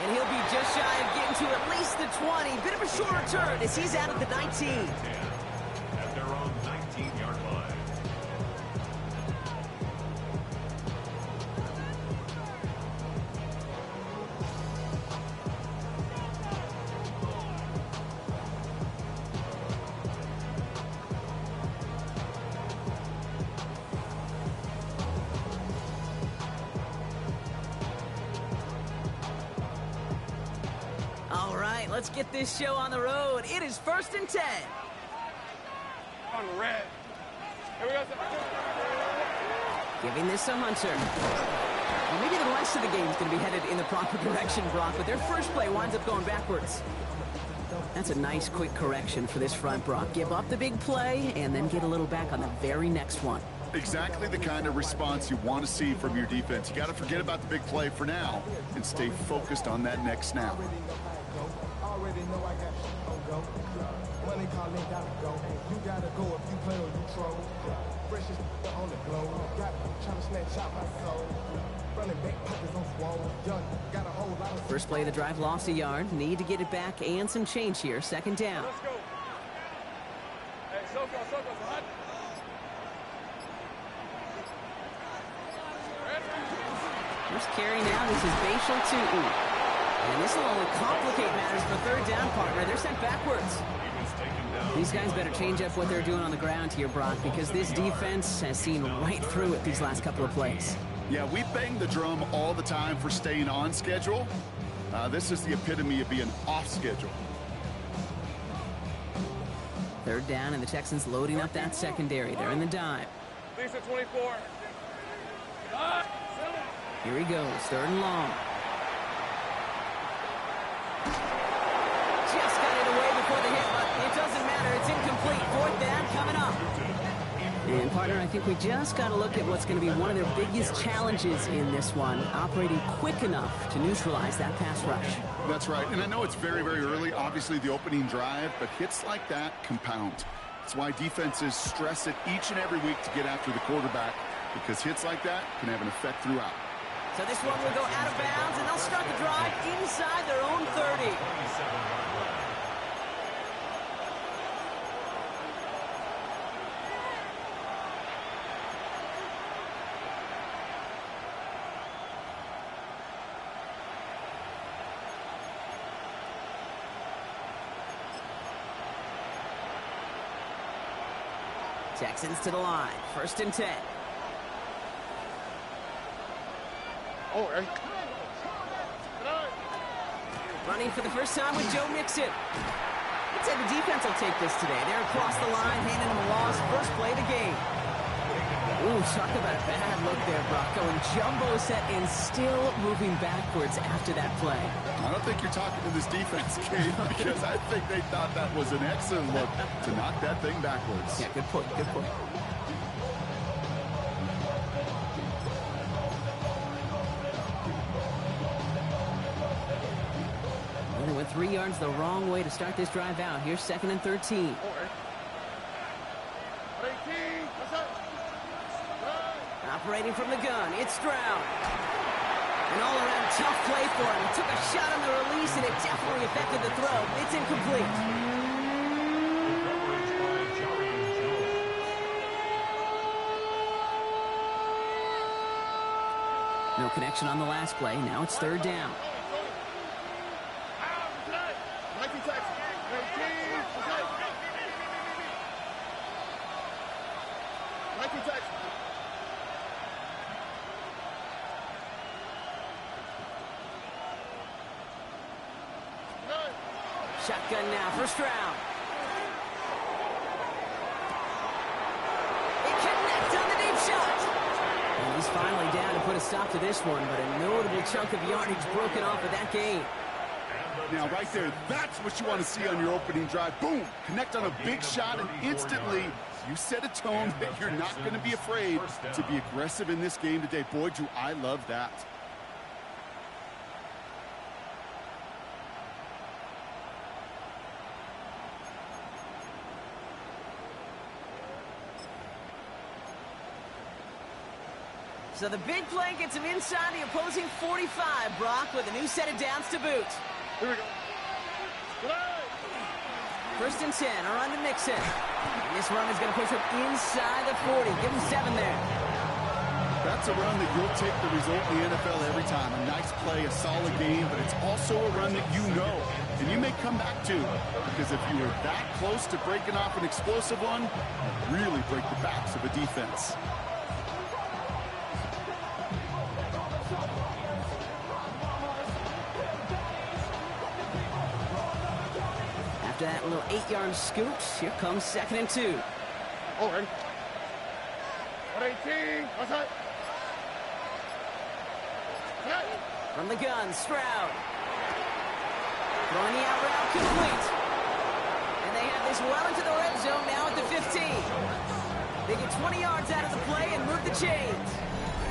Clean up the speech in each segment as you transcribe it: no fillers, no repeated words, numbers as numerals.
And he'll be just shy of getting to at least the 20. Bit of a short return as he's out at the 19. At their own 19-yard line. All right, let's get this show on the road. It is 1st and 10. On the red. Here we go. Giving this to Hunter. Well, maybe the rest of the game is going to be headed in the proper direction, Brock, but their first play winds up going backwards. That's a nice, quick correction for this front, Brock. Give up the big play and then get a little back on the very next one. Exactly the kind of response you want to see from your defense. You got to forget about the big play for now and stay focused on that next snap. Already know I got go. Money calling, gotta go. You gotta go if you play or you troll. Precious on the globe. Got trying to snatch out my soul. Running back pockets on swole. Young, got a whole lot of. First play of the drive lost a yard. Need to get it back and some change here. 2nd down. Let's go. Hey, Soko, hot. First carry now. This is Bashal Tootin. And this will only complicate matters for 3rd down, partner. They're sent backwards. These guys better change up what they're doing on the ground here, Brock, because this defense has seen right through it these last couple of plays. Yeah, we bang the drum all the time for staying on schedule. This is the epitome of being off schedule. 3rd down, and the Texans loading up that secondary. They're in the dive. Lisa 24. Here he goes, 3rd and long. Just got it away before the hit, but it doesn't matter. It's incomplete. 4th down coming up. And, partner, I think we just got to look at what's going to be one of their biggest challenges in this one, operating quick enough to neutralize that pass rush. That's right, and I know it's very, very early, obviously the opening drive, but hits like that compound. That's why defenses stress it each and every week to get after the quarterback, because hits like that can have an effect throughout. So this one will go out of bounds, and they'll start the drive inside their own 30. Texans to the line. 1st and 10. Oh, right. Running for the first time with Joe Mixon. I'd say the defense will take this today. They're across the line, handing them a loss. First play of the game. Ooh, talk about a bad look there, Brock. Going jumbo set and still moving backwards after that play. I don't think you're talking to this defense, Kate, because I think they thought that was an excellent look to knock that thing backwards. Yeah, good point, good point. And they went 3 yards the wrong way to start this drive out. Here's 2nd and 13. Operating from the gun, it's Stroud. An all-around tough play for him. He took a shot on the release, and it definitely affected the throw. It's incomplete. No connection on the last play. Now it's 3rd down. Shotgun now for Stroud. He connects on the deep shot. And he's finally down to put a stop to this one, but a notable chunk of yardage broken off of that game. Now, right there, that's what you want to see on your opening drive. Boom! Connect on a big shot, and instantly you set a tone that you're not going to be afraid to be aggressive in this game today. Boy, do I love that. So the big play gets him inside the opposing 45, Brock, with a new set of downs to boot. Here we go. First and 10, a run to Mixon. And this run is going to push him inside the 40. Give him 7 there. That's a run that you'll take the result in the NFL every time. A nice play, a solid game, but it's also a run that you know and you may come back to. Because if you were that close to breaking off an explosive one, you really break the backs of a defense. After that little 8-yard scoot, here comes 2nd and 2. All right. 118. What's that? From the gun, Stroud. Throwing the out route complete. And they have this well into the red zone now at the 15. They get 20 yards out of the play and move the chains.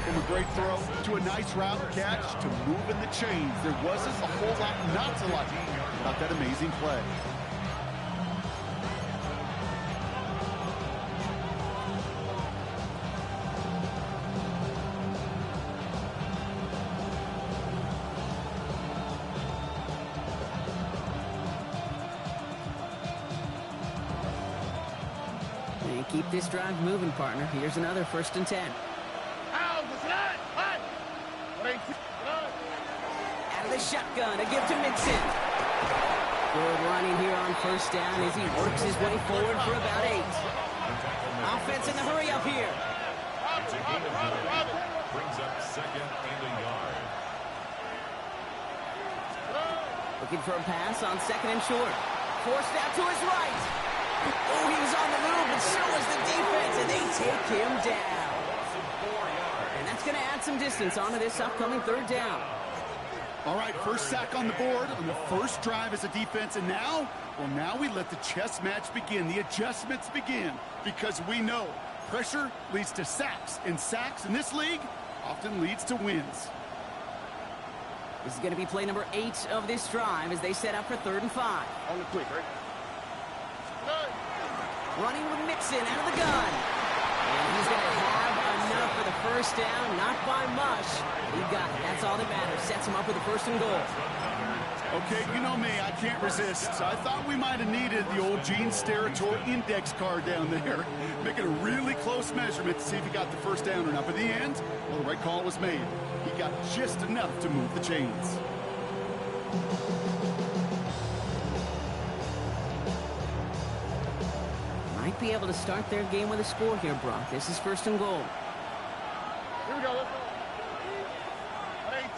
From a great throw to a nice route catch to moving the chains. There wasn't a whole lot not to like about that amazing play. And keep this drive moving, partner. Here's another 1st and 10. Out Out of the shotgun, a give to Mixon. Good running here on 1st down as he works his way forward for about 8. Offense in the hurry up here. It's a gain of 9. Brings up 2nd and a yard. Looking for a pass on 2nd and short. Forced out to his right. Oh, he was on the move, but so was the defense, and they take him down. And that's going to add some distance onto this upcoming 3rd down. All right, first sack on the board on the first drive as a defense, and now, well, now we let the chess match begin, the adjustments begin, because we know pressure leads to sacks, and sacks in this league often leads to wins. This is going to be play number 8 of this drive as they set up for 3rd and 5. On the quick, right? Running with Mixon out of the gun. And he's going to have enough for the 1st down, not by much. He got it. That's all that matters. Sets him up with the 1st and goal. Okay, you know me, I can't resist. I thought we might have needed the old Gene Steratore index card down there. Making a really close measurement to see if he got the 1st down or not. But in the end, well, the right call was made. He got just enough to move the chains. Might be able to start their game with a score here, Brock. This is 1st and goal. Here we go. Let's go.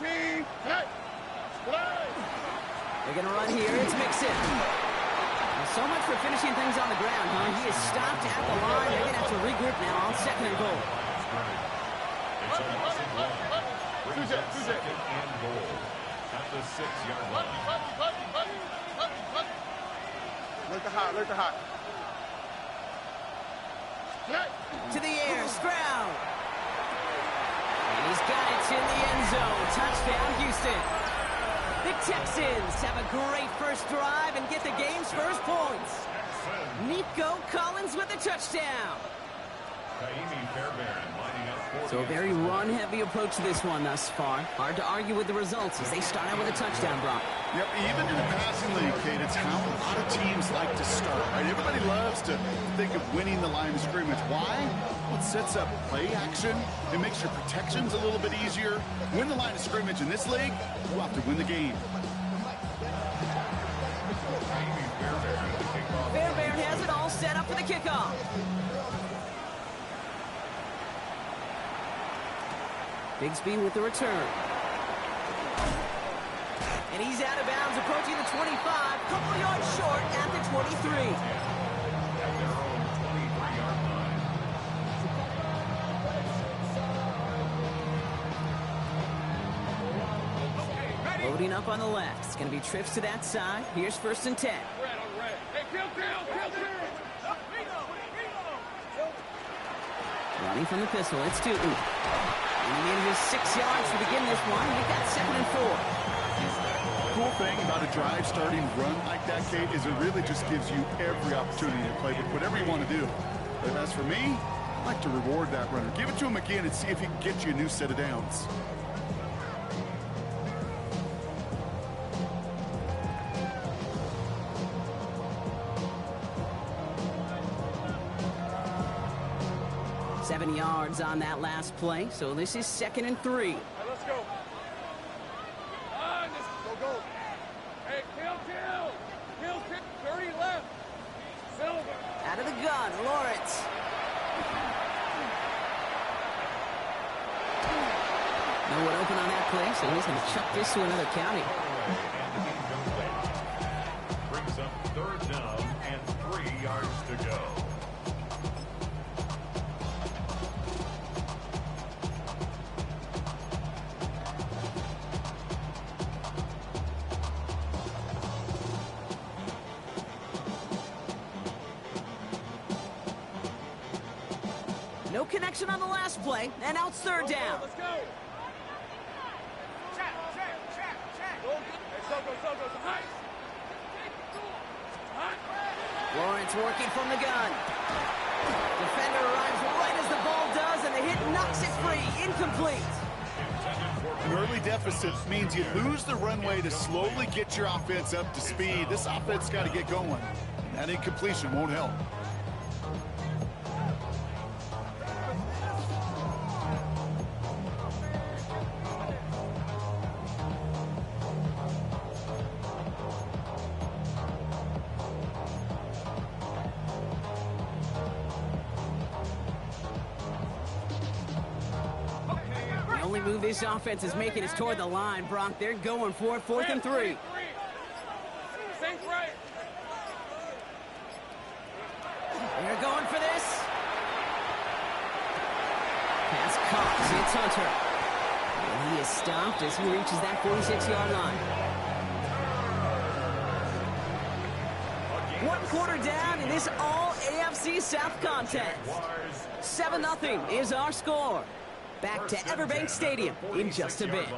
118. Hey. They're going to run here. It's Mixon. Now, so much for finishing things on the ground, huh? He is stopped at the line. They're going to have to regroup now on 2nd and goal. It's a loss of 1. Brings up 2nd and goal at the 6-yard line. Look hot. Look hot. To the air, Stroud. And he's got it in the end zone. Touchdown, Houston. The Texans have a great first drive and get the game's first points. Nico Collins with a touchdown. So a very run-heavy approach to this one thus far. Hard to argue with the results as they start out with a touchdown, Brock. Yep, even in the passing league, Kate, it's how a lot of teams like to start, right? Everybody loves to think of winning the line of scrimmage. Why? Well, it sets up play action. It makes your protections a little bit easier. Win the line of scrimmage in this league, you have to win the game. Fairbairn has it all set up for the kickoff. Bigsby with the return. And he's out of bounds, approaching the 25, couple yards short at the 23. Loading up on the left. It's going to be trips to that side. Here's 1st and 10. Running from the pistol, it's Tootin. And he needed his 6 yards to begin this one. He got 2nd and 4. Cool thing about a drive starting run like that, Kate, is it really just gives you every opportunity to play with whatever you want to do. But as for me, I like to reward that runner. Give it to him again and see if he can get you a new set of downs. Seven yards on that last play, so this is 2nd and 3. Hey, let's go. Go. Hey, kill. 30 left. Silver. Out of the gun, Lawrence. No one open on that play, so he's going to chuck this to another county. Brings up 3rd down and 3 yards to go. No connection on the last play, and now it's 3rd down. Let's go. Check. Hey, Soko. High. Lawrence working from the gun. Defender arrives right as the ball does, and the hit knocks it free. Incomplete. An early deficit means you lose the runway to slowly get your offense up to speed. This offense got to get going. That incompletion won't help. The only move this offense is making is toward the line, Brock. They're going for it, 4th and 3. Think right. They're going for this. Pass caught. It's Hunter. And he is stopped as he reaches that 46-yard line. 1 quarter down in this all-AFC South contest. 7-0 is our score. Back to Everbank Stadium in just a bit.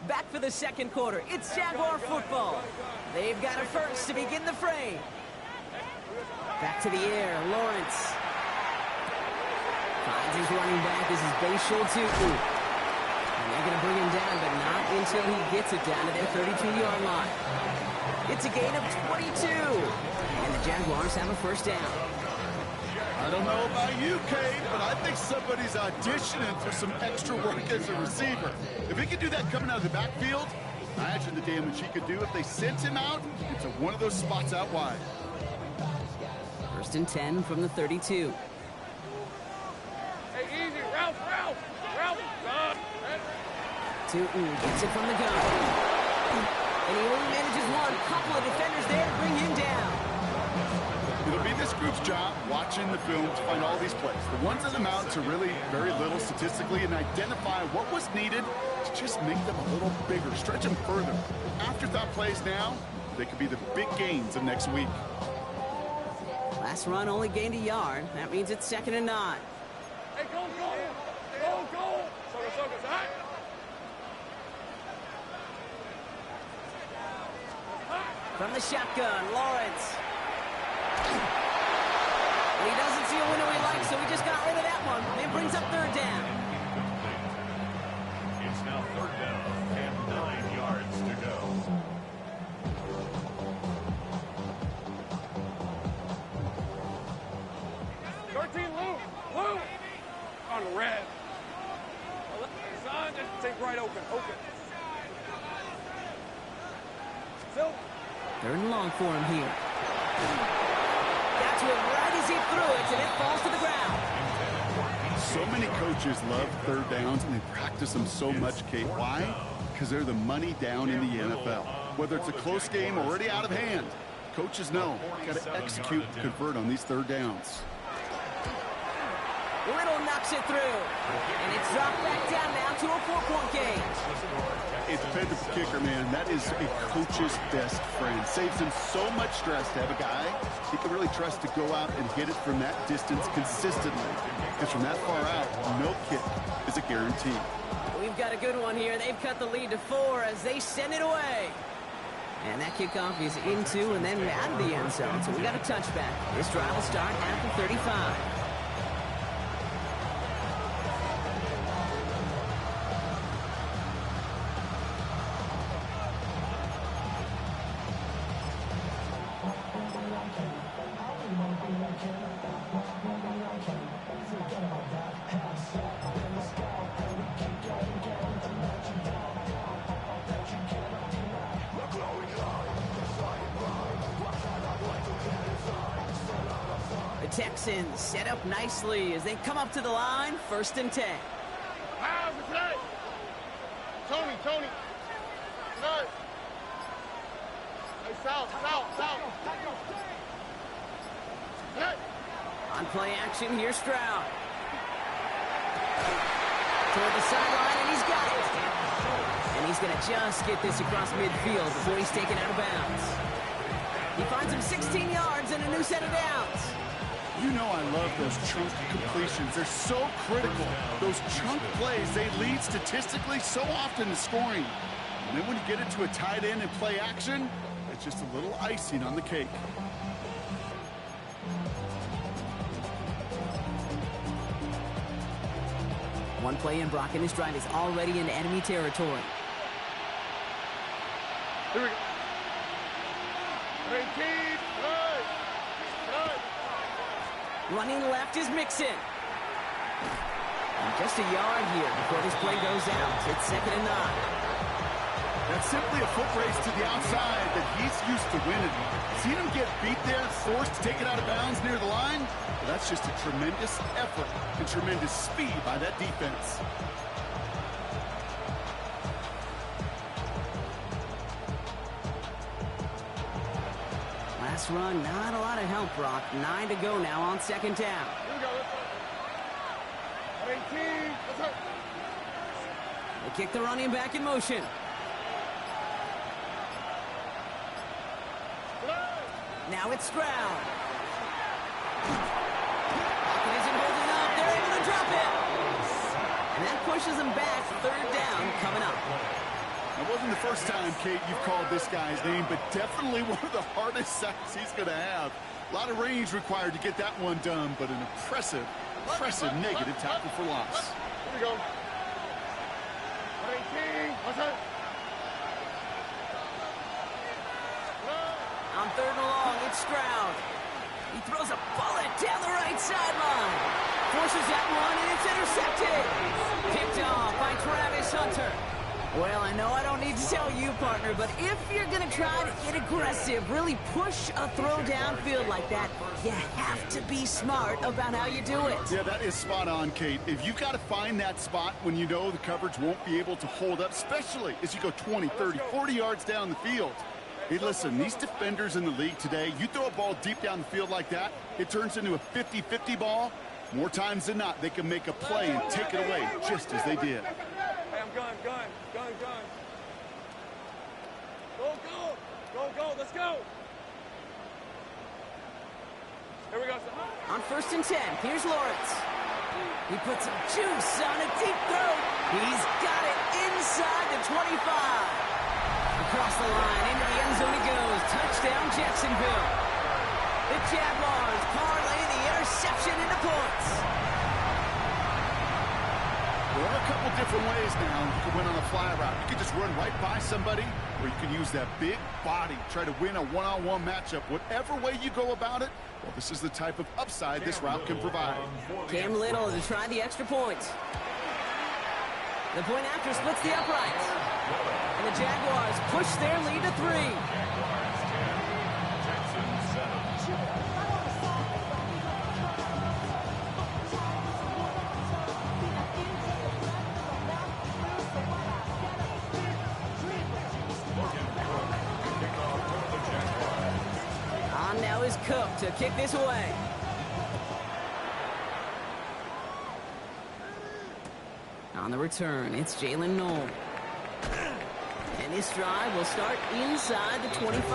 Back for the 2nd quarter. It's Jaguar football. They've got a first to begin the fray. Back to the air, Lawrence. Finds his running back. This is Bayshul Tutu. And they're going to bring him down, but not until he gets it down to their 32-yard line. It's a gain of 22. And the Jaguars have a first down. I don't know about you, Cade, but I think somebody's auditioning for some extra work as a receiver. If he could do that coming out of the backfield, imagine the damage he could do if they sent him out into one of those spots out wide. 1st and 10 from the 32. Hey, easy. Ralph. Gun. Tutu gets it from the gun. And he only manages one. Couple of defenders there to bring him down. It'll be this group's job watching the film to find all these plays. The ones that amount to really very little statistically and identify what was needed to just make them a little bigger, stretch them further. Afterthought plays now, they could be the big gains of next week. Last run only gained a yard. That means it's 2nd and 9. Hey, go. Soko's high. From the shotgun, Lawrence. He doesn't see a window he likes, so he just got rid of that one. It brings up 3rd down. It's now 3rd down and 9 yards to go. Lou. On the red. Son, just take right open. Silver. 3rd and long for him here. Got to it right as he threw it, and it falls to the ground. So many coaches love 3rd downs, and they practice them so much, Kate. Why? Because they're the money down in the NFL. Whether it's a close game already out of hand, coaches know got to execute and convert on these 3rd downs. Little knocks it through, and it's dropped back down now to a 4-point game. a dependable kicker, man. That is a coach's best friend. Saves him so much stress to have a guy he can really trust to go out and hit it from that distance consistently. Because from that far out, no kick is a guarantee. We've got a good one here. They've cut the lead to 4 as they send it away. And that kickoff is into and then out of the end zone. So we got a touchback. This drive will start at the 35. The Texans set up nicely as they come up to the line, 1st and 10. How's it today? Tony. Tonight. Hey, South. Hey. On play action, here's Stroud. Toward the sideline, and he's got it. And he's going to just get this across midfield before he's taken out of bounds. He finds him 16 yards and a new set of downs. You know I love those chunk completions. They're so critical. Those chunk plays, they lead statistically so often to scoring. And then when you get it to a tight end and play action, it's just a little icing on the cake. One play in, Brock, and his drive is already in enemy territory. Here we go. 18. Running left is Mixon. And just a yard here before this play goes out. It's 2nd and 9. That's simply a foot race to the outside that he's used to winning. Seen him get beat there, forced to take it out of bounds near the line? Well, that's just a tremendous effort and tremendous speed by that defense. Last run, not a lot of help, Brock. 9 to go now on 2nd down. Here we go. 18. Let's go. They kick the running back in motion. Now it's Stroud. Pocket isn't holding up. They're able to drop it. And that pushes them back. 3rd down coming up. It wasn't the first time, Kate, you've called this guy's name, but definitely one of the hardest sacks he's going to have. A lot of range required to get that one done, but an impressive negative tackle for loss. Here we go. 18. What's up? On 3rd and long, it's Stroud. He throws a bullet down the right sideline. Forces that one, and it's intercepted. Picked off by Travis Hunter. Well, I know I don't need to tell you, partner, but if you're going to try to get aggressive, really push a throw downfield like that, you have to be smart about how you do it. Yeah, that is spot on, Kate. If you've got to find that spot when you know the coverage won't be able to hold up, especially as you go 20, 30, 40 yards down the field. Hey, listen, these defenders in the league today, you throw a ball deep down the field like that, it turns into a 50-50 ball. More times than not, they can make a play and take it away just as they did. Hey, I'm gun. Go, let's go. Here we go. On 1st and 10, here's Lawrence. He puts some juice on a deep throw. He's got it inside the 25. Across the line, into the end zone he goes. Touchdown, Jacksonville. The Jaguars parlay the interception into points. There are a couple different ways now you can win on a fly route. You can just run right by somebody, or you can use that big body, try to win a one-on-one matchup. Whatever way you go about it, well, this is the type of upside this route can provide. Cam Little to try the extra point. The point after splits the uprights. And the Jaguars push their lead to 3. On now is Cook to kick this away. On the return, it's Jalen Knoll. And this drive will start inside the 25.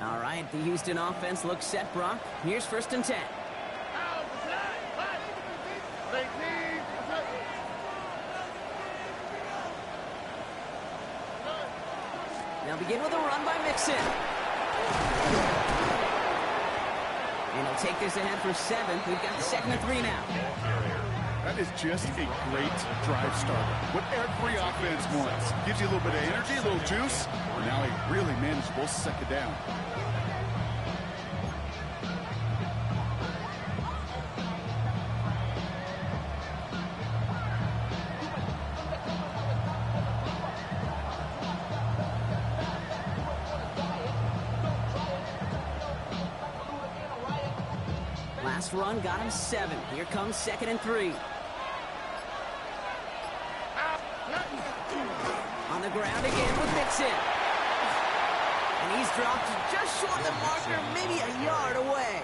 All right, the Houston offense looks set, Brock. Here's 1st and 10. Now begin with a run by Mixon. And he'll take this ahead for 7. We've got 2nd and 3 now. That is just a great drive starter. What every offense wants. Gives you a little bit of energy, a little juice. And now a really manageable 2nd down. Last run got him 7. Here comes 2nd and 3. On the ground again with Mixon. And he's dropped just short of the marker, maybe a yard away.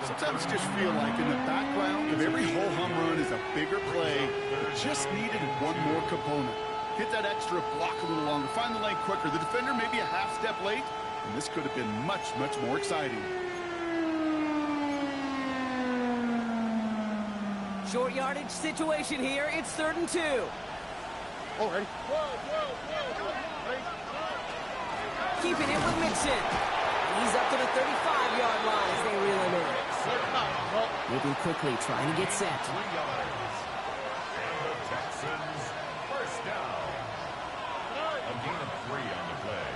Sometimes you just feel like in the background of every whole home run is a bigger play. It just needed one more component. Hit that extra block a little longer, find the lane quicker. The defender maybe a half step late, and this could have been much, much more exciting. Short yardage situation here. It's 3rd and 2. All right. Keeping it with Mixon. He's up to the 35-yard line as they reel him in. Moving quickly, trying to get set. 3 yards. And the Texans, 1st down. A gain of 3 on the play.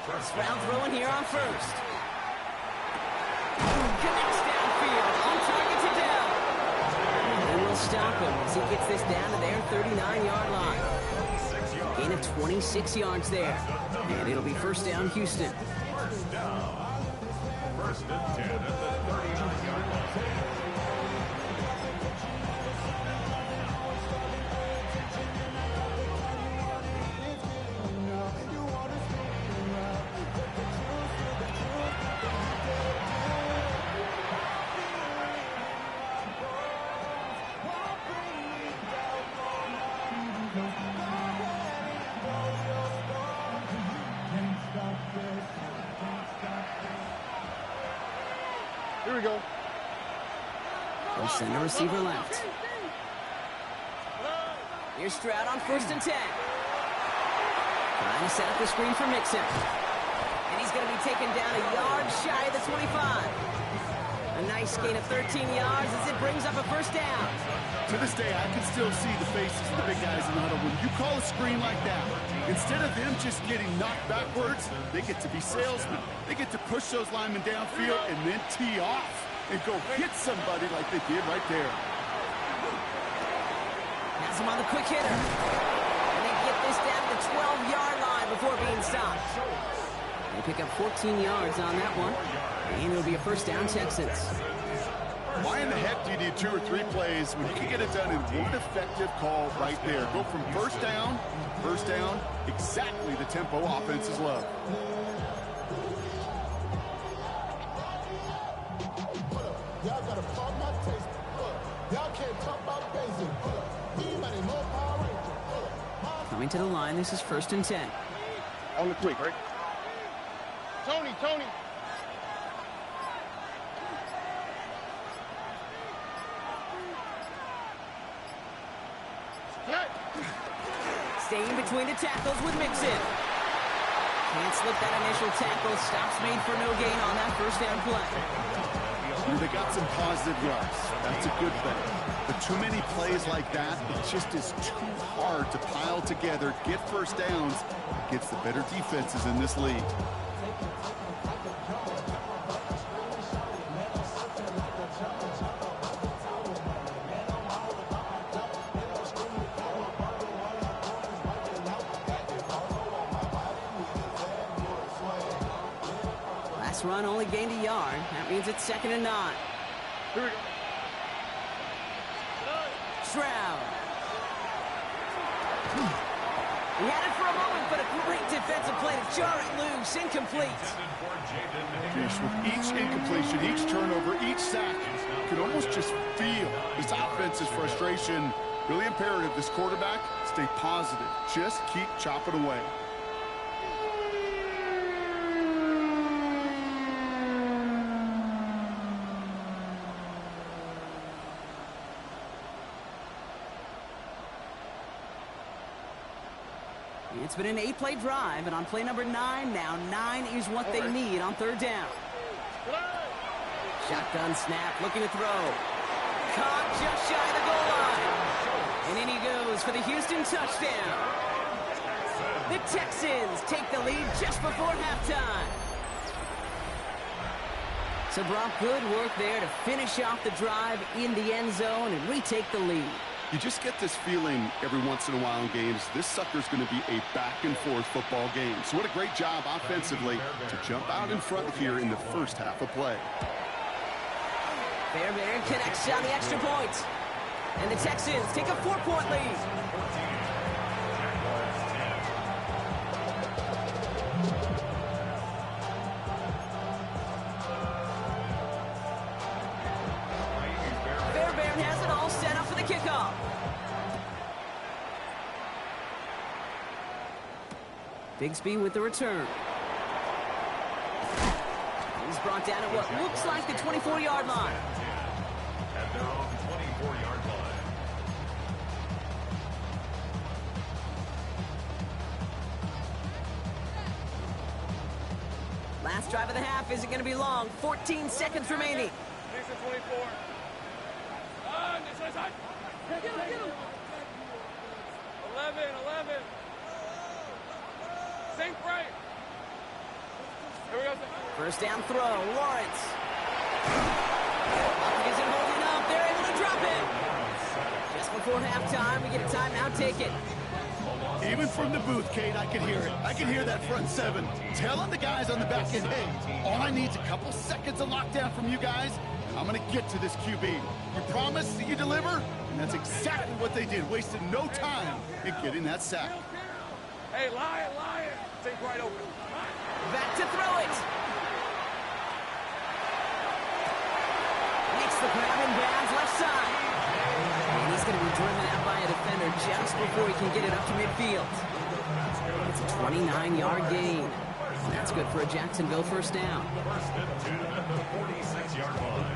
First round throwing here on 1st. Connects downfield, on target to down. They will stop him as he gets this down to their 39-yard line. Gain of 26 yards there. And it'll be 1st down, Houston. 1st down. 1st and 10 at the 39-yard line. Here we go. They'll send a receiver left. Here's Stroud on 1st and 10. Trying to set up the screen for Mixon. And he's going to be taken down a yard shy of the 25. A nice gain of 13 yards as it brings up a 1st down. To this day, I can still see the faces of the big guys in the huddle. When you call a screen like that, instead of them just getting knocked backwards, they get to be salesmen. They get to push those linemen downfield and then tee off and go hit somebody like they did right there. Has him on the quick hitter. And they get this down to the 12-yard line before being stopped. They pick up 14 yards on that one. And it'll be a 1st down, Texans. Why in the heck do you need 2 or 3 plays when you can get it done in one effective call right there? Go from 1st down, exactly the tempo offenses love. Y'all gotta pump my taste. Y'all can't talk about basic. Anybody more Power Ranger. Coming to the line, this is 1st and 10. On the quick, right? Tony. Staying between the tackles with Mixon. Can't slip that initial tackle. Stops made for no gain on that 1st down play. They got some positive yards. That's a good thing. But too many plays like that, it just is too hard to pile together, get 1st downs against the better defenses in this league. Run only gained a yard. That means it's 2nd and 9. Here we go. Stroud He had it for a moment, but a great defensive play to jar it loose. Incomplete. Gosh, with each incompletion, each turnover, each sack, you can almost just feel this offense's frustration. Really imperative, this quarterback, stay positive. Just keep chopping away. It's been an 8-play drive, and on play number 9 now, 9 is what they need on third down. Shotgun snap, looking to throw. Caught just shy of the goal line. And in he goes for the Houston touchdown. The Texans take the lead just before halftime. So Brock, good work there to finish off the drive in the end zone and retake the lead. You just get this feeling every once in a while in games, this sucker's going to be a back-and-forth football game. So what a great job offensively to jump out in front here in the first half of play. Fairbairn connects on the extra point. And the Texans take a 4-point lead. Fairbairn has it all set up for the kickoff. Bigsby with the return. He's brought down at what looks like the 24-yard line. At their own 24-yard line. Last drive of the half isn't going to be long. 14 seconds remaining. 24. Get him. 11. Sink right. Here we go. First down throw, Lawrence. Bucket isn't holding up. They're able to drop it. Just before halftime, we get a timeout. Take it. Even from the booth, Kate, I could hear it. I could hear that front seven telling the guys on the back end, hey, all I need is a couple seconds of lockdown from you guys, and I'm going to get to this QB. You promise that you deliver? And that's exactly what they did. Wasted no time in getting that sack. Hey, lion. Sink right open. Back to throw it. Makes the grab in bounds left side. And he's going to be driven out by a defender just before he can get it up to midfield. It's a 29-yard gain. That's good for a Jacksonville first down. First and 2 at the 46-yard line.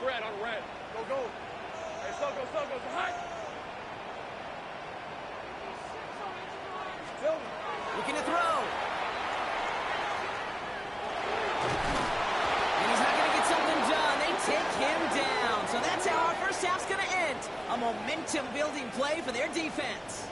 Red on red. Go. Hey, so go. High. Looking to throw. And he's not going to get something done. They take him down. So that's how our first half's going to end. A momentum-building play for their defense.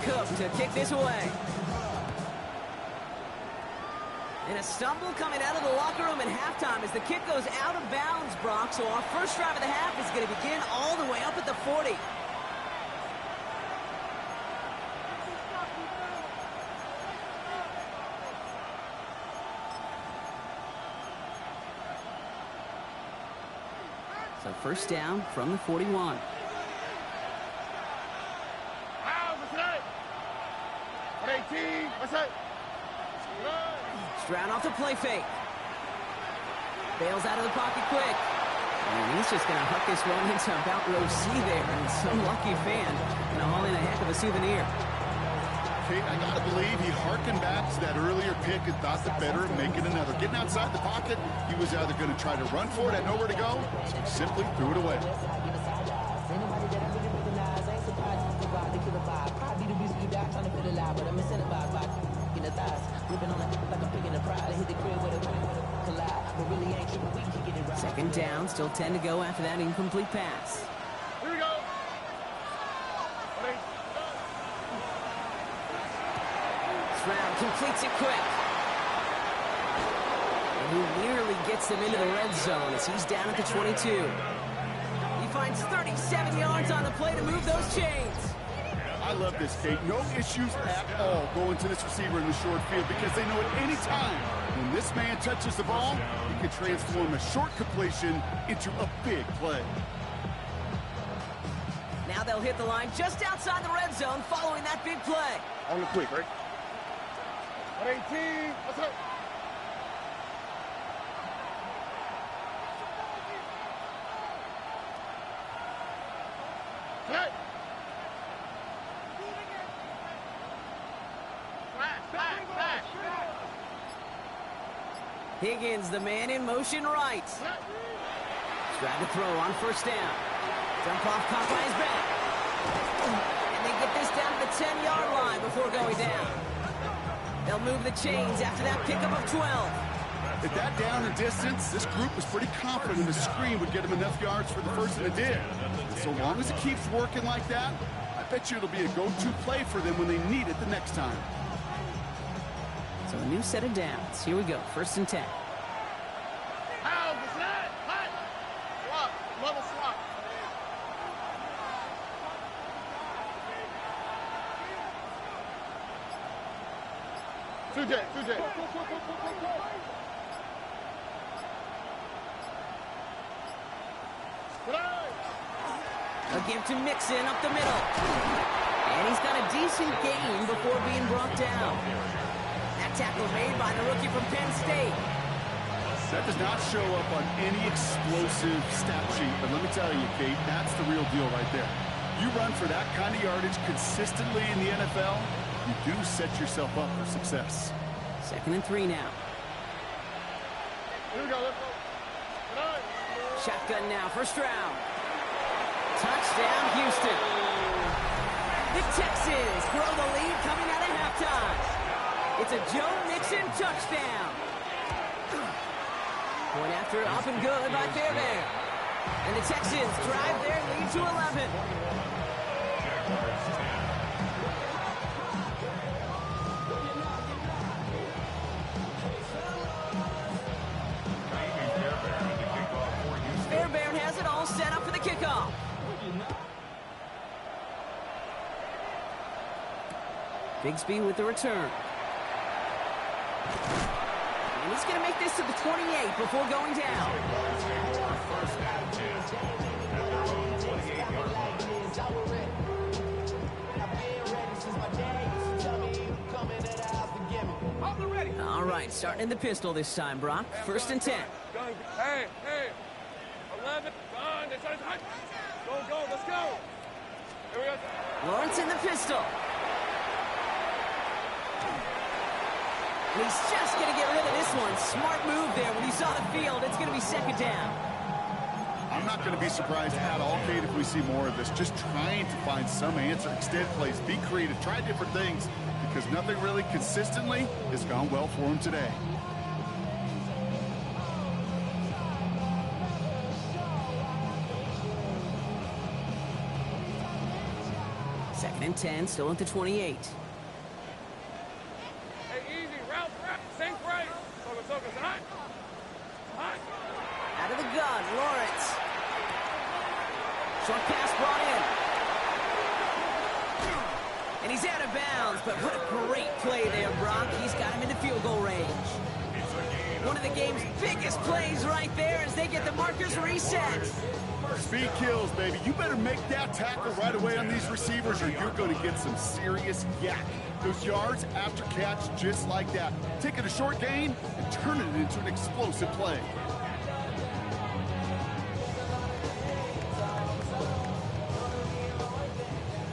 Cook to kick this away. And a stumble coming out of the locker room at halftime as the kick goes out of bounds, Brock. So our first drive of the half is going to begin all the way up at the 40. So first down from the 41. Stroud off the play fake. Bails out of the pocket quick. And he's just going to huck this one into about row C there. And some lucky fan going to haul in a heck of a souvenir. Kate, I gotta believe he harkened back to that earlier pick and thought the better of making another. Getting outside the pocket, he was either going to try to run for it, had nowhere to go, so he simply threw it away. Second down, still 10 to go after that incomplete pass. Here we go. Stroud completes it quick. And he nearly gets them into the red zone as he's down at the 22. He finds 37 yards on the play to move those chains. I love this, Kate. No issues at all going to this receiver in the short field because they know at any time when this man touches the ball, he can transform a short completion into a big play. Now they'll hit the line just outside the red zone following that big play. On the quick, right? 118. Let's go. Hey. Higgins, the man in motion right. Trying to throw on first down. Dump off caught by his back. And they get this down to the 10-yard line before going down. They'll move the chains after that pickup of 12. At that down and distance, this group was pretty confident the screen would get him enough yards for the first, and it did. And so long as it keeps working like that, I bet you it'll be a go-to play for them when they need it the next time. So a new set of downs. Here we go, first and 10. How is that? Hot. Swap. Level swap. Two J. A give to Mixon up the middle. And he's got a decent gain before being brought down. That tackle made by the rookie from Penn State. That does not show up on any explosive stat sheet, but let me tell you, Kate, that's the real deal right there. You run for that kind of yardage consistently in the NFL, you do set yourself up for success. Second and 3 now. Here we go. Let's go. Shotgun now for Stroud. Touchdown, Houston. The Texans grow the lead coming out of halftime. It's a Joe Mixon touchdown. Point after up and good by Fairbairn. And the Texans drive their lead to 11. Fairbairn has it all set up for the kickoff. Bigsby with the return. And he's going to make this to the 28 before going down. All right, starting in the pistol this time, Brock. First and 10. Hey. 11. Go. Let's go. Here we go. Lawrence in the pistol. And he's just going to get rid of this one. Smart move there when he saw the field. It's going to be second down. I'm not going to be surprised at all, Kate, if we see more of this. Just trying to find some answer, extend plays, be creative, try different things, because nothing really consistently has gone well for him today. Second and 10, still at the 28. Think right. Focus. Hot. Out of the gun, Lawrence. Short pass brought in. And he's out of bounds, but what a great play there, Brock. He's got him into field goal range. One of the game's biggest plays right there as they get the markers reset. Speed kills, baby. You better make that tackle right away on these receivers or you're going to get some serious yak. Those yards after catch just like that. Taking a short gain and turning it into an explosive play.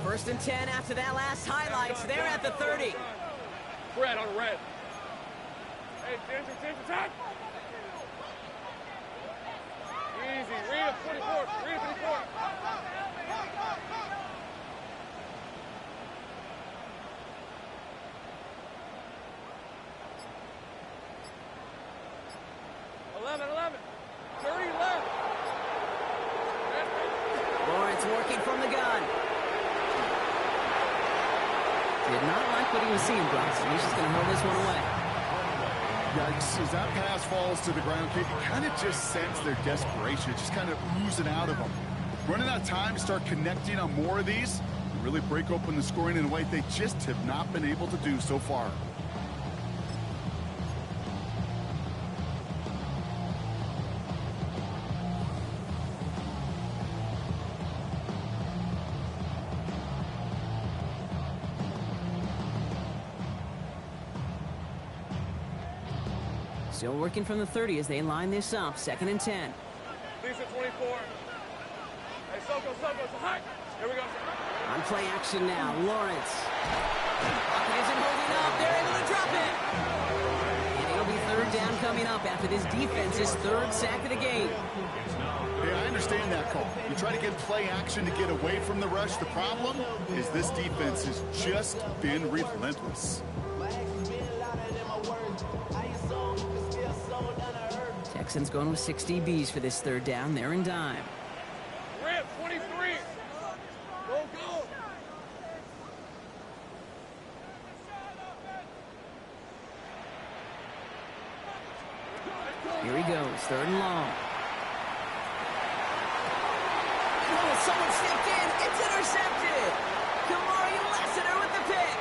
First and 10 after that last highlights. They're at the 30. Red on red. Hey, attention, time. Easy. Read a 24. Read a 24. Lawrence working from the gun. Did not like what he was seeing, Bronson. He's just going to hold this one away. Yikes, as that pass falls to the ground, Kate, you kind of just sense their desperation. It's just kind of oozing out of them. Running out of time to start connecting on more of these and really break open the scoring in a way they just have not been able to do so far. Still working from the 30 as they line this up. Second and 10. Lisa 24. Hey, Soko, high. Here we go. On play action now. Lawrence. Pocket isn't holding up. They're able to drop it. And it'll be third down coming up after this defense's third sack of the game. Hey, I understand that call. You try to get play action to get away from the rush. The problem is this defense has just been relentless. Texans going with 6 DBs for this third down. They're in dime. Red 23. Go. Here he goes. Third and long. Oh, someone stepped in. It's intercepted. Kamari Lassiter with the pick.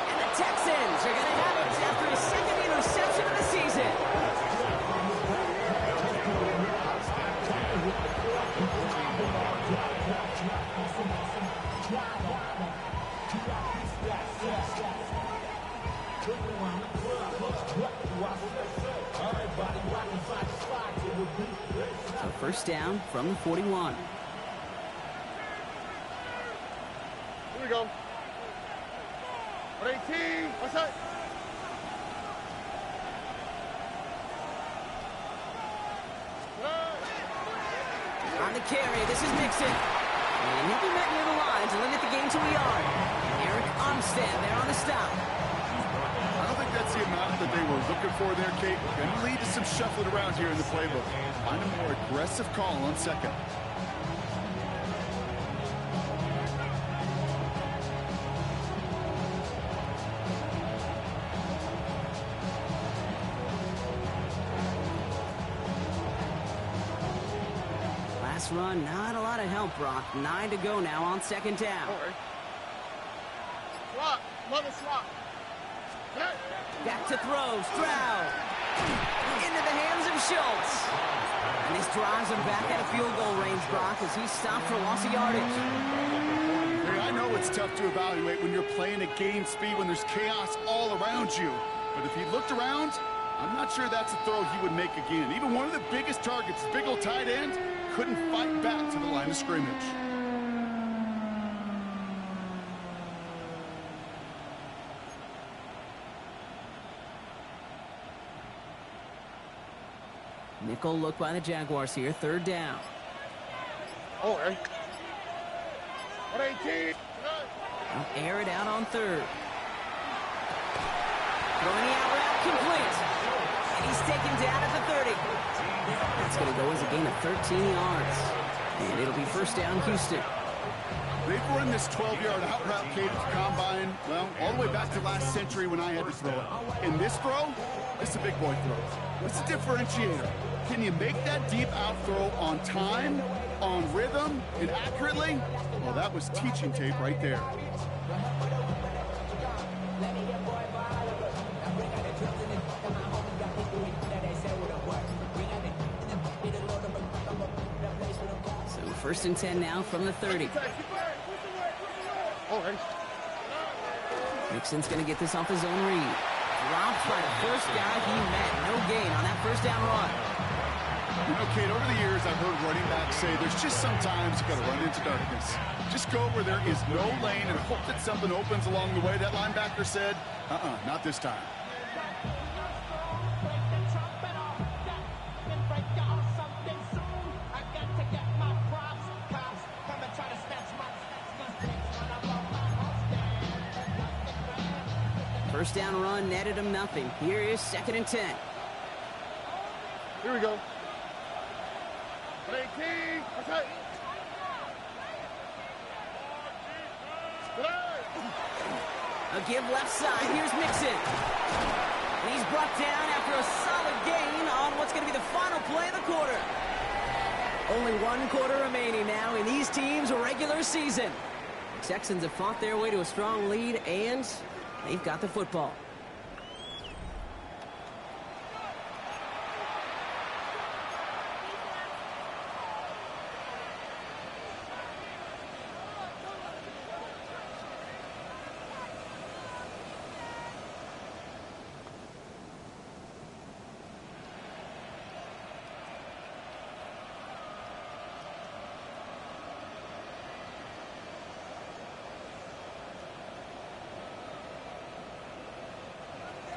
And the Texans are going to have it after his second interception of the season. So first down from the 41. Here we go. 18. What's that? On the carry, this is Mixon. And he'll be met near the line to limit the game to a yard. Eric Armstead there on the stop. I don't think that's the amount that they were looking for there, Kate. Going to lead to some shuffling around here in the playbook. Find a more aggressive call on second. Last run, not a lot of help, Brock. 9 to go now on second down. Swap. Love a swap. Back to throw. Stroud. Into the hands of Schultz. And this drives him back at a field goal range, Brock, as he's stopped for loss of yardage. Hey, I know it's tough to evaluate when you're playing at game speed, when there's chaos all around you. But if he looked around, I'm not sure that's a throw he would make again. Even one of the biggest targets, big old tight end, couldn't fight back to the line of scrimmage. Nickel look by the Jaguars here. Third down. Oh, hey. 118. They'll air it out on third. Throwing the out route complete. And he's taken down at the 30. That's going to go as a gain of 13 yards. And it'll be first down, Houston. They've run this 12-yard out route, Kate, at the combine, well, all the way back to last century when I had to throw it. In this throw, it's a big boy throw. What's the differentiator? Can you make that deep out throw on time, on rhythm, and accurately? Well, that was teaching tape right there. So first and 10 now from the 30. Mixon's going to get this off his own read. Dropped by the first guy he met. No gain on that first down run. You know, Kate, over the years, I've heard running backs say there's just sometimes you got to run into darkness. Just go where there is no lane and hope that something opens along the way. That linebacker said, not this time. First down run netted him nothing. Here is 2nd and 10. Here we go. Play key. Okay. A give left side. Here's Mixon. And he's brought down after a solid gain on what's going to be the final play of the quarter. Only 1 quarter remaining now in these teams' regular season. The Texans have fought their way to a strong lead, and they've got the football.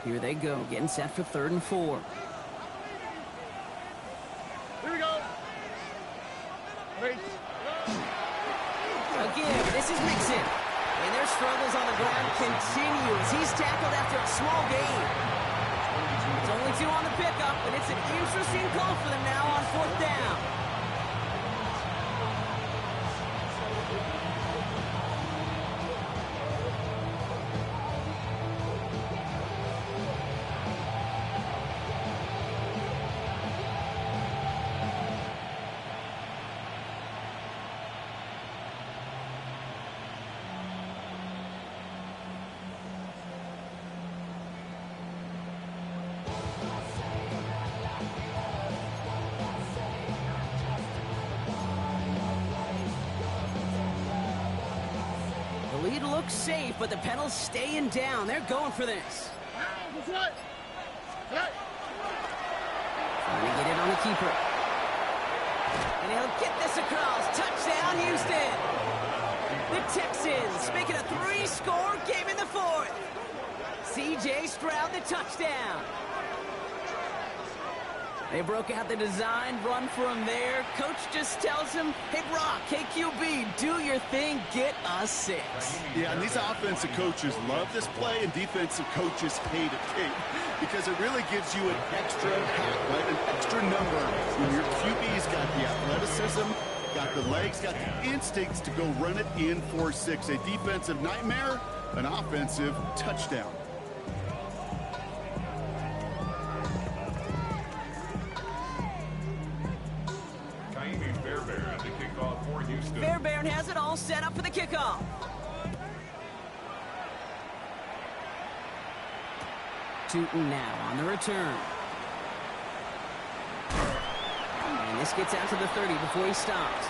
Here they go, getting set for 3rd and 4. Here we go. Wait. Again, this is Mixon. And their struggles on the ground continue as he's tackled after a small gain. It's only 2 on the pickup, and it's an interesting call for them now on 4th down. The lead looks safe, but the Penals staying down. They're going for this. Trying to get it on the keeper. And he'll get this across. Touchdown, Houston. The Texans making a 3-score game in the 4th. C.J. Stroud, the touchdown. They broke out the design run for him there. Coach just tells him, hey, Brock, KQB, do your thing, get us 6. Yeah, and these offensive coaches love this play, and defensive coaches hate it, Kate, because it really gives you an extra hat, right, an extra number when your QB's got the athleticism, got the legs, got the instincts to go run it in for 6. A defensive nightmare, an offensive touchdown. Fairbairn has it all set up for the kickoff. Tootin now on the return. And this gets out to the 30 before he stops.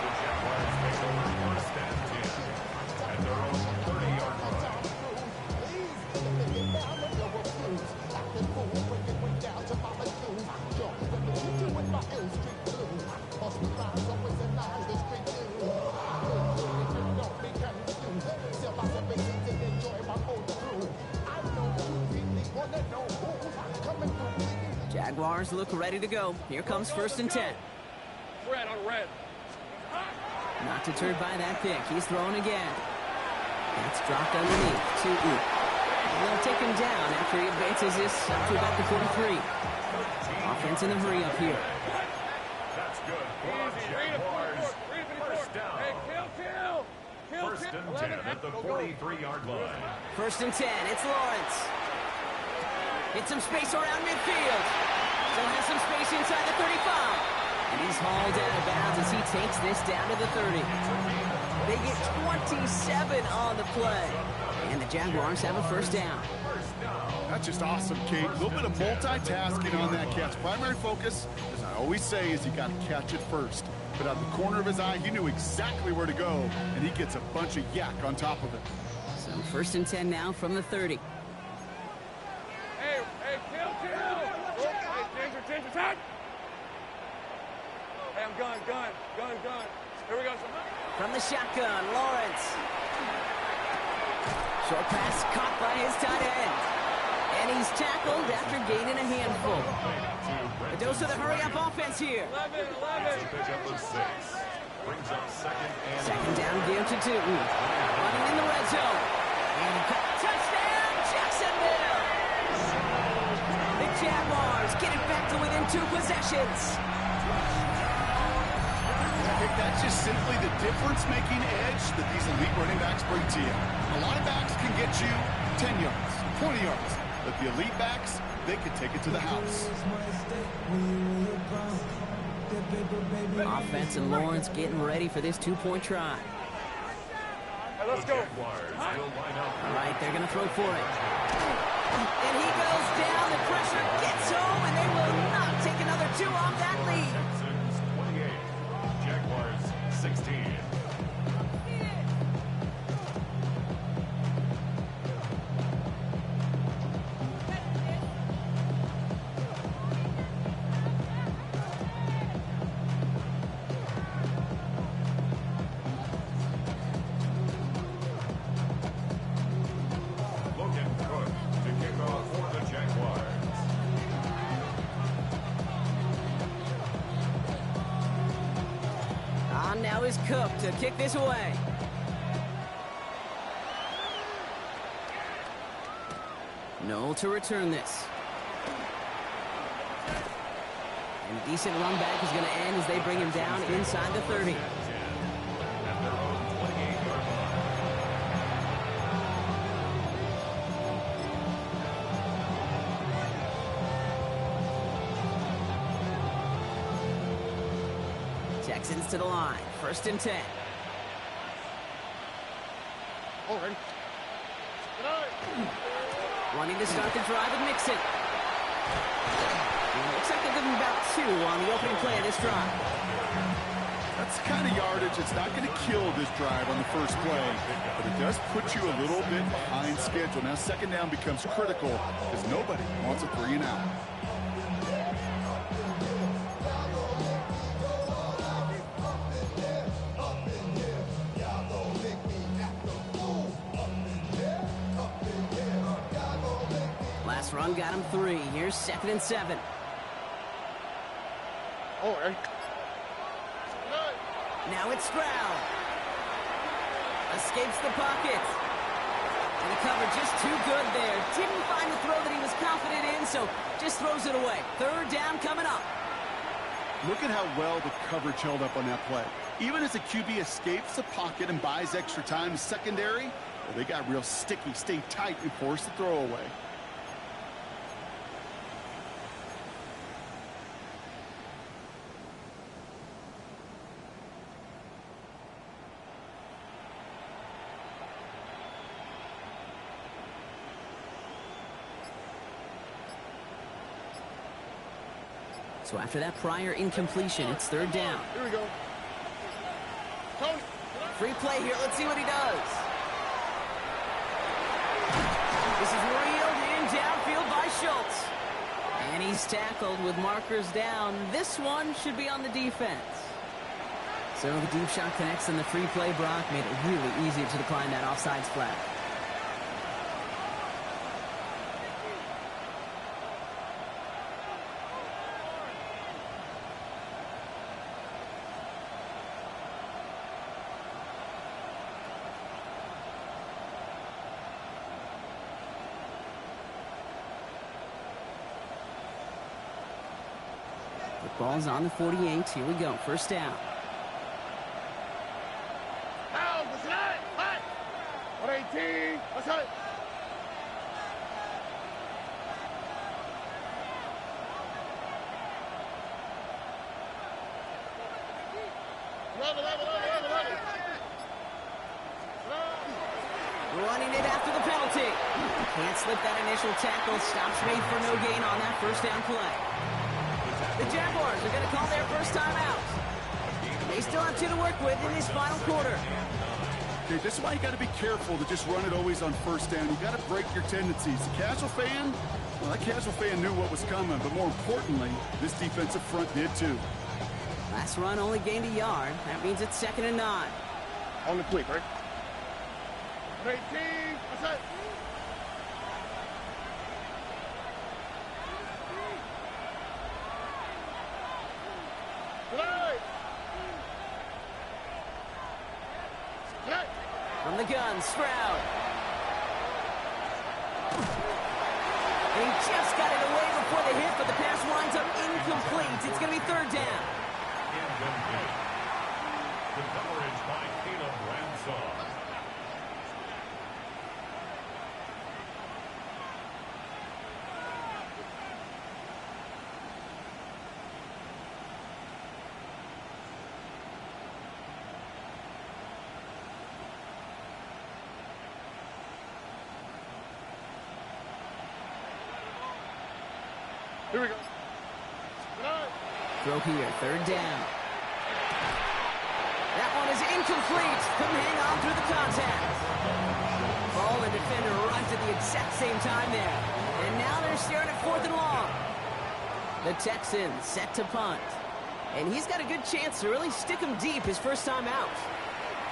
Jaguars look ready to go. Here comes 1st and 10. Red on red. Not deterred by that pick. He's throwing again. That's dropped underneath. Tootin. They'll take him down after he advances this up to about the 43. Offense in the hurry up here. That's good. Jaguars. First down. Hey, kill. 1st and 10 at the 43-yard line. 1st and 10. It's Lawrence. Get some space around midfield. Still has some space inside the 35. And he's hauled out of bounds as he takes this down to the 30. They get 27 on the play. And the Jaguars have a 1st down. That's just awesome, Kate. A little bit of multitasking on that catch. Primary focus, as I always say, is you got to catch it first. But out the corner of his eye, he knew exactly where to go, and he gets a bunch of yak on top of it. So 1st and 10 now from the 30. Hey, kill. Oh, hey, change, attack. Hey, I'm gun. Here we go. From the shotgun, Lawrence. Short pass caught by his tight end. And he's tackled after gaining a handful. A dose of the hurry-up offense here. 11. Pick up of 6. Brings up Second down, give to Tootin. Running in the red zone. And touchdown, Jacksonville! The Jaguars get it back to within 2 possessions. I think that's just simply the difference-making edge that these elite running backs bring to you. A lot of backs can get you 10 yards, 20 yards, but the elite backs, they can take it to the house. Offense and Lawrence getting ready for this 2-point try. Hey, let's go. All right, they're going to throw for it. And he goes down. The pressure gets home, and they will not take another 2 off that lead. Texans 28. Jaguars 16. Now is Cook to kick this away. Noel to return this. And a decent run back is going to end as they bring him down inside the 30. Texans to the line. 1st and 10. Wanting to start the drive with Mixon. And it looks like they're giving about 2 on the opening play of this drive. That's the kind of yardage that's not going to kill this drive on the first play, but it does put you a little bit behind schedule. Now, 2nd down becomes critical because nobody wants a 3 and out. Last run got him 3. Here's 2nd and 7. Now it's Stroud. Escapes the pocket. And the cover just too good there. Didn't find the throw that he was confident in, so just throws it away. 3rd down coming up. Look at how well the coverage held up on that play. Even as the QB escapes the pocket and buys extra time, the secondary, well, they got real sticky, stayed tight, and forced the throw away. So after that prior incompletion, it's 3rd down. Here we go. Tony. Free play here. Let's see what he does. This is reeled in downfield by Schultz. And he's tackled with markers down. This one should be on the defense. So the deep shot connects and the free play, Brock, made it really easy to decline that offsides flag. Ball's on the 48. Here we go. 1st down. How was that? Hot. 118. Let's hit. Running it after the penalty. Can't slip that initial tackle. Stops made for no gain on that 1st down play. The Jaguars are going to call their 1st time out. They still have 2 to work with in this final quarter. Okay, this is why you got to be careful to just run it always on 1st down. You got to break your tendencies. The casual fan, well, that casual fan knew what was coming, but more importantly, this defensive front did too. Last run only gained a yard. That means it's 2nd and 9. On the quick, right? 18. That's it. From the gun, Stroud. And he just got it away before the hit, but the pass winds up incomplete. It's going to be 3rd down. Incomplete. The coverage by Caleb Ransom. Here we go. Throw here, 3rd down. That one is incomplete. Couldn't hang on through the contact. Ball and defender arrived at the exact same time there. And now they're staring at 4th and long. The Texans set to punt. And he's got a good chance to really stick him deep his first time out.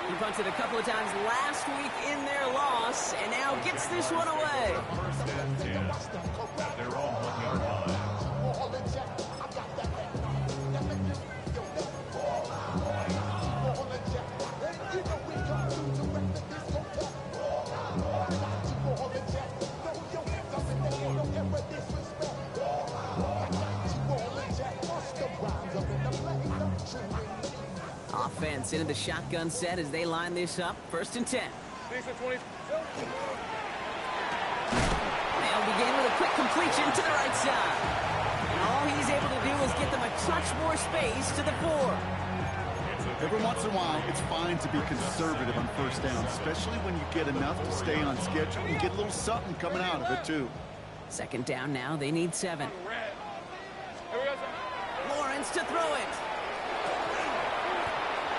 He punted a couple of times last week in their loss, and now gets this one away. First and 10 at their own 1-yard line. Offense into the shotgun set as they line this up. 1st and 10. They'll begin with a quick completion to the right side. And all he's able to do is get them a touch more space to the 4. Every once in a while, it's fine to be conservative on 1st down, especially when you get enough to stay on schedule and get a little something coming out of it, too. 2nd down now. They need 7. Lawrence to throw it.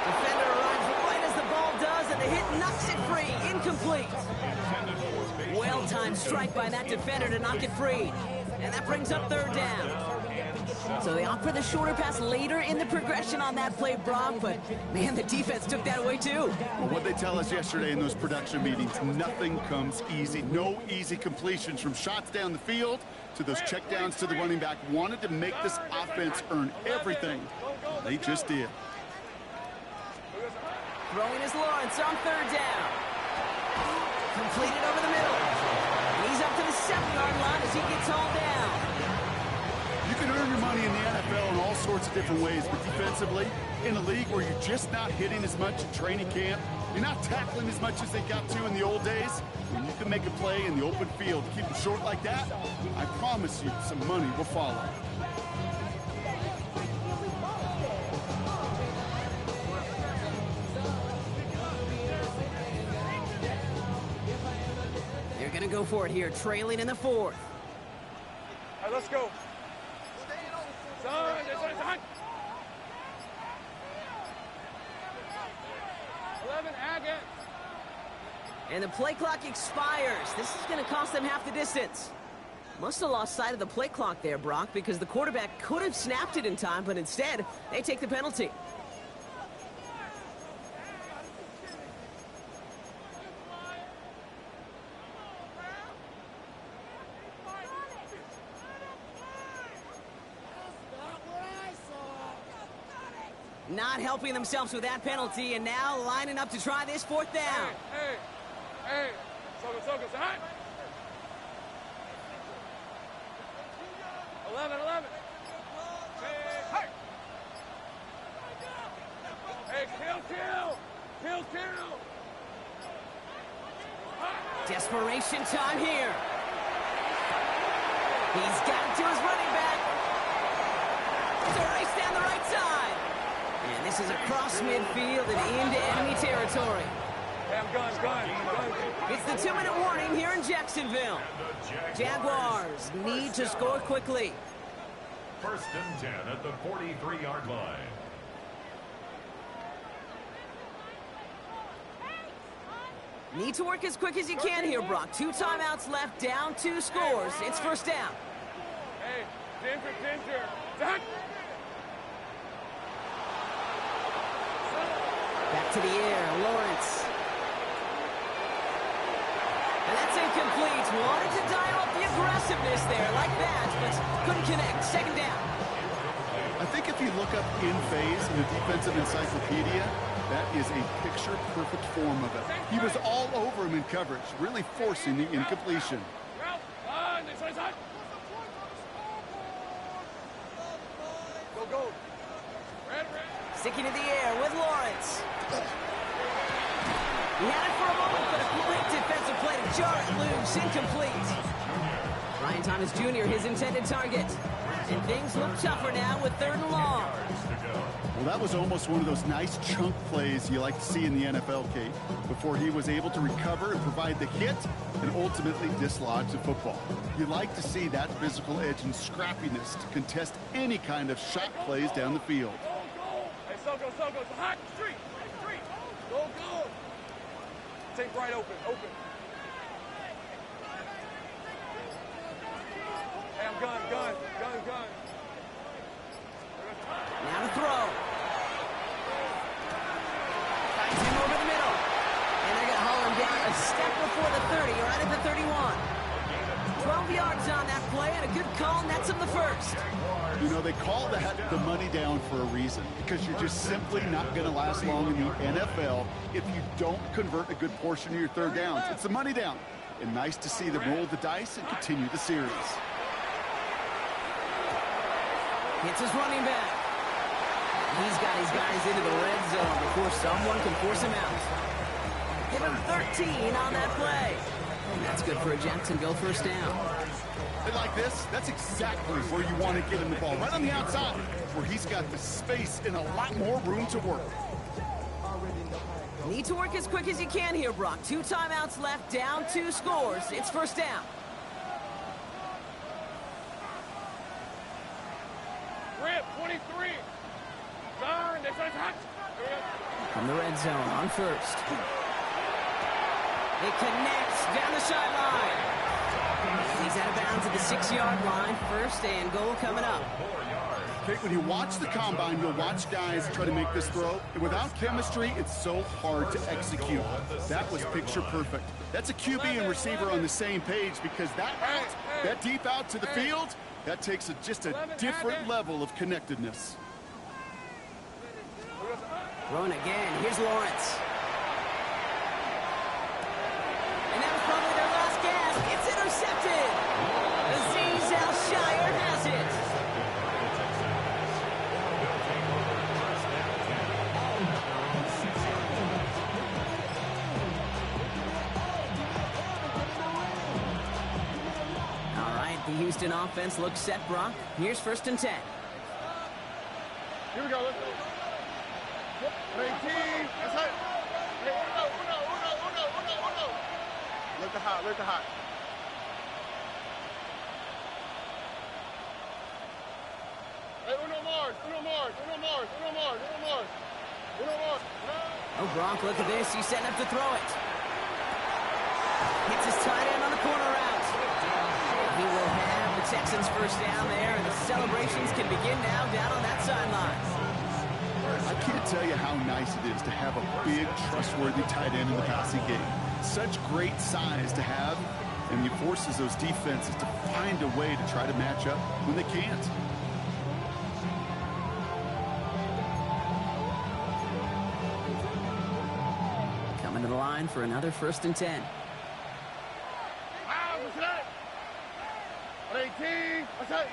Defender arrives right as the ball does, and the hit knocks it free. Incomplete. Well-timed strike by that defender to knock it free. And that brings up 3rd down. So they opt for the shorter pass later in the progression on that play, Brock, but, man, the defense took that away, too. Well, what they tell us yesterday in those production meetings, nothing comes easy. No easy completions from shots down the field to those checkdowns to the running back. Wanted to make this offense earn everything. They just did. Throwing is Lawrence on 3rd down. Completed over the middle. And he's up to the 7-yard line as he gets hauled down. You can earn your money in the NFL in all sorts of different ways, but defensively, in a league where you're just not hitting as much at training camp, you're not tackling as much as they got to in the old days, when you can make a play in the open field, keep it short like that, I promise you some money will follow. They're going to go for it here, trailing in the 4th. All right, let's go. Son. 11, Agate. And the play clock expires. This is going to cost them half the distance. Must have lost sight of the play clock there, Brock, because the quarterback could have snapped it in time, but instead, they take the penalty. Not helping themselves with that penalty, and now lining up to try this 4th down. Hey. Soga, hot. 11. Hey, kill. Desperation time here. He's got it to his running back. It's a race down the right side. And this is across midfield and into enemy territory. Hey, I'm gun. It's the 2-minute warning here in Jacksonville. Jaguars need to score quickly. 1st and 10 at the 43-yard line. Need to work as quick as you can here, Brock. 2 timeouts left, down 2 scores. It's 1st down. Hey, Ginger. Zach. to the air, Lawrence. And that's incomplete. Wanted to dial up the aggressiveness there like that, but couldn't connect. Second down. I think if you look up in phase in the defensive encyclopedia, that is a picture-perfect form of it. He was all over him in coverage, really forcing the incompletion. Go. Sticking in the air with Lawrence. He had it for a moment, but a great defensive play to jar it loose. Incomplete. Ryan Thomas Jr., his intended target. And things look tougher now with 3rd and long. Well, that was almost one of those nice chunk plays you like to see in the NFL, Kate, before he was able to recover and provide the hit and ultimately dislodge the football. You like to see that physical edge and scrappiness to contest any kind of shot plays down the field. Hey, so go. It's a hot street. Go. Take right open. Hey, I'm gun. Now to throw. Finds him over the middle. And they're going to haul him down a step before the 30, right at the 31. 12 yards on that play, and a good call nets him the first. You know, they call that the money down for a reason, because you're just simply not going to last long in the NFL if you don't convert a good portion of your 3rd downs. It's the money down. And nice to see them roll the dice and continue the series. Hits his running back. He's got his guys into the red zone before someone can force him out. Give him 13 on that play. And that's good for a Jacksonville first down. And like this, that's exactly where you want to get him the ball, right on the outside, where he's got the space and a lot more room to work. Need to work as quick as you can here, Brock. 2 timeouts left, down 2 scores. It's first down. Rip, 23. Darn, that's hot. From the red zone on first. It connects down the sideline. He's out of bounds at the 6-yard line. First and goal coming up. Kate, when you watch the combine, you'll watch guys try to make this throw. And without chemistry, it's so hard to execute. That was picture perfect. That's a QB and receiver on the same page, because that deep out to the field, that takes just a different level of connectedness. Throwing again. Here's Lawrence. And that was probably their last gasp. It's intercepted. Azeez Al-Shire has it. All right, the Houston offense looks set, Brock. Here's 1st and 10. Here we go. Let's go. 18. That's it. Hey, uno. Let the hot. Hey, uno more. Oh, Gronk, look at this. He's setting up to throw it. Hits his tight end on the corner route. He will have the Texans first down there, and the celebrations can begin now down on that sideline. I can't tell you how nice it is to have a big, trustworthy tight end in the passing game. Such great size to have, and he forces those defenses to find a way to try to match up when they can't. Coming to the line for another 1st and 10. Wow, what's that? 18. What's that?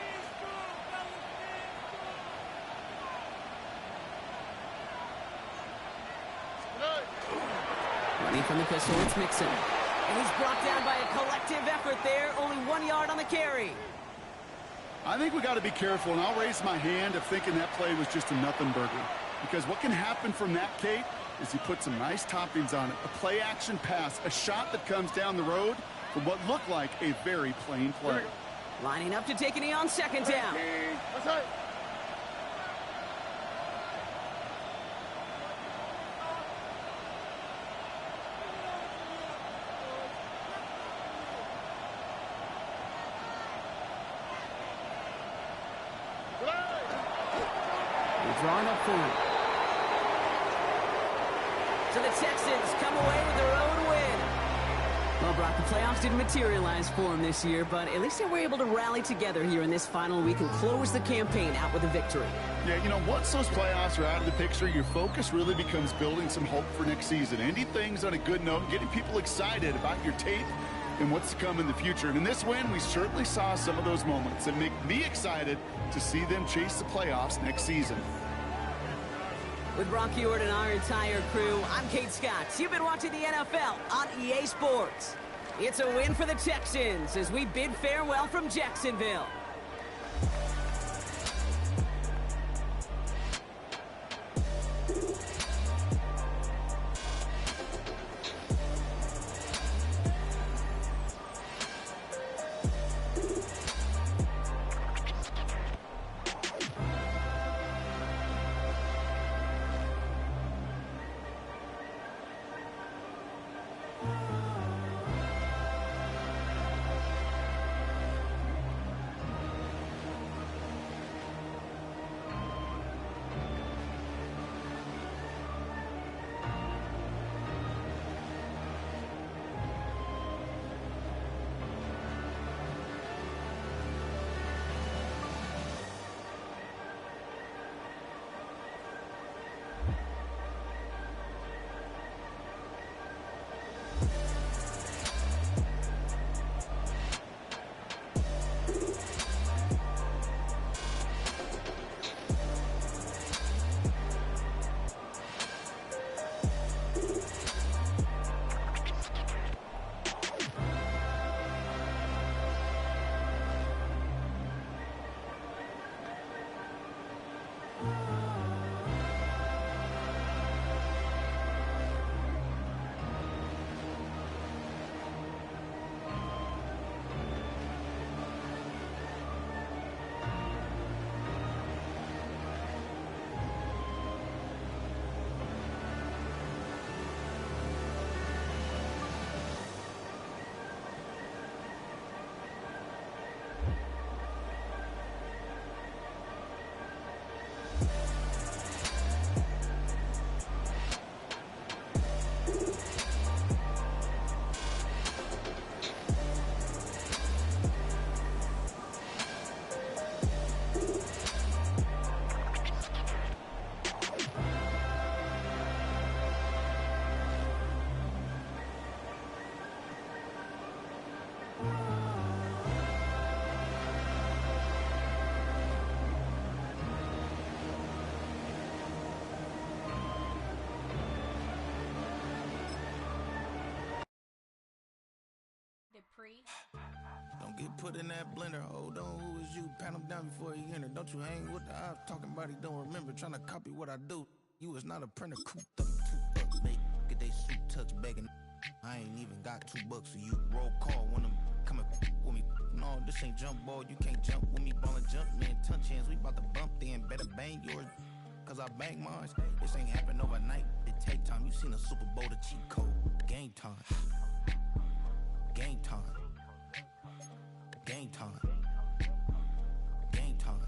Running from the pistol, it's Mixon. And he's brought down by a collective effort there. Only 1 yard on the carry. I think we got to be careful, and I'll raise my hand of thinking that play was just a nothing burger. Because what can happen from that, Kate, is he put some nice toppings on it. A play-action pass, a shot that comes down the road from what looked like a very plain play. Lining up to take a knee on 2nd down. What's that? Drawn up forward. So the Texans come away with their own win. Well, Brock, the playoffs didn't materialize for them this year, but at least they were able to rally together here in this final week and close the campaign out with a victory. Yeah, you know, once those playoffs are out of the picture, your focus really becomes building some hope for next season. Ending things on a good note, getting people excited about your tape and what's to come in the future. And in this win, we certainly saw some of those moments that make me excited to see them chase the playoffs next season. With Brock Ewart and our entire crew, I'm Kate Scott. You've been watching the NFL on EA Sports. It's a win for the Texans as we bid farewell from Jacksonville. Don't get put in that blender. Hold on, who is you? Pat him down before he enter. Don't you hang with the ops talking about he don't remember. Trying to copy what I do. You is not a printer. Cooped up, make get they suit touch begging. I ain't even got $2 for you. Roll call when I'm coming with me. No, this ain't jump ball. You can't jump with me. Ballin' jump, man. Touch hands. We bout to bump then. Better bang yours. Cause I bang mine. This ain't happen overnight. It take time. You seen a Super Bowl, the cheat code. Game time. Game time. Game time. Game time.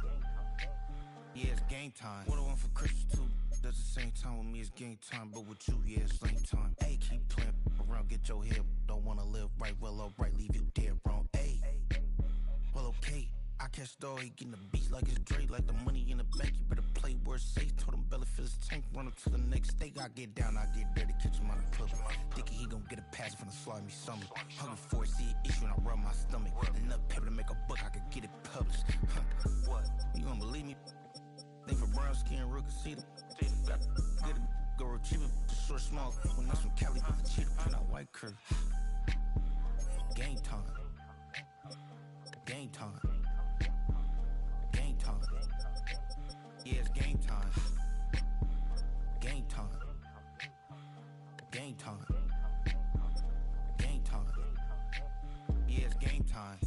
Yeah, it's game time. What I want for Christmas too. Does the same time with me, it's game time. But with you, yeah, it's lame time. Hey, keep playing around, get your head. Don't wanna live right, well, alright, leave you dead wrong. Hey, well, okay. I catch the dog, he getting the beats like it's Dre, like the money in the bank. You better play where it's safe. Told him Bella fill his tank, run up to the next state. I get down, I get dirty, catch him on the club. Dickie, he gon' get a pass from the slimy stomach. Hungry for it, see an issue and I rub my stomach. Enough paper to make a book, I could get it published. What? You gonna believe me? Think for brown skin, real can see them. Get it, go retrieve it, short, small. When that's from Cali, with the cheetah print out white curve. Game time. Game time. Game time. Yeah, it's game time. Game time. Game time. Game time. Yeah, it's game time.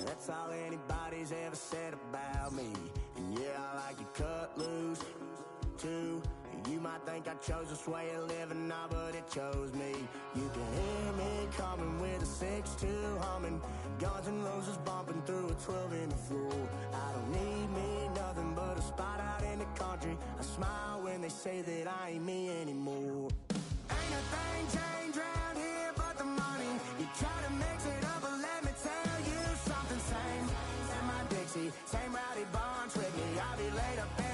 That's all anybody's ever said about me. And yeah, I like to cut loose, too. You might think I chose this way of living now, but it chose me. You can hear me coming with a 6-2 humming, Guns N' Roses bumping through a 12 in the floor. I don't need me nothing but a spot out in the country. I smile when they say that I ain't me anymore. Ain't a thing changed around here but the money. You try to mix it up, but let me tell you something. Same my Dixie, same rowdy bunch with me. I'll be laid up